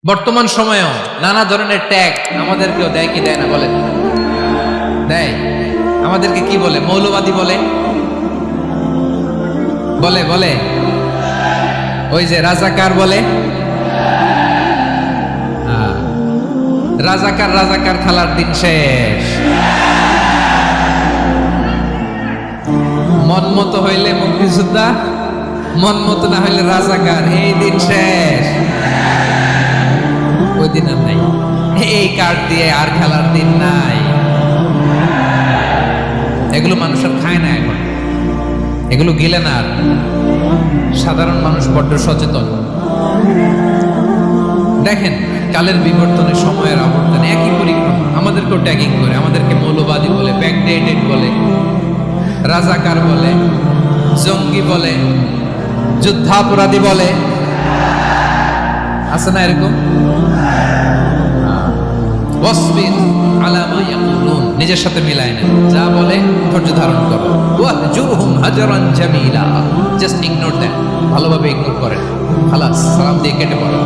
বর্তমান সময়েও নানা ধরনের ট্যাগ আমাদেরকেও দেয় কি দেয় না বলেন? দেয়। আমাদেরকে কি বলে? মৌলবাদী বলে, বলে বলে ওই যে রাজাকার বলে। রাজাকার রাজাকার খেলার দিন শেষ। মন মতো হইলে মুক্তিযোদ্ধা, মন মতো না হইলে রাজাকার, এই দিন শেষ। ওই দিন আর নাই, এই কার্ড দিয়ে আর খেলার দিন নাই। এগুলো মানুষ আর খায় না এখন, এগুলো গিলে না আর। সাধারণ মানুষ বড্ড সচেতন। দেখেন কালের বিবর্তনে, সময়ের আবর্তনে একই পরিক্রমা আমাদেরকেও ট্যাগিং করে, আমাদেরকে মৌলবাদী বলে, ব্যাকডেটেড বলে, রাজাকার বলে, জঙ্গি বলে, যুদ্ধাপরাধী বলে। আছে না এরকম? ওয়াসবির আলা মা ইয়াকুলুন, নিজের সাথে মিলায় না, যা বলে ধৈর্য ধারণ করো। ওয়াহজুরহুম হাজরান জামিলা, জাস্ট ইগনোর দ্যাম, ভালোভাবে ইগনোর করেন, খালাস, সালাম দিয়ে কেটে পড়ো।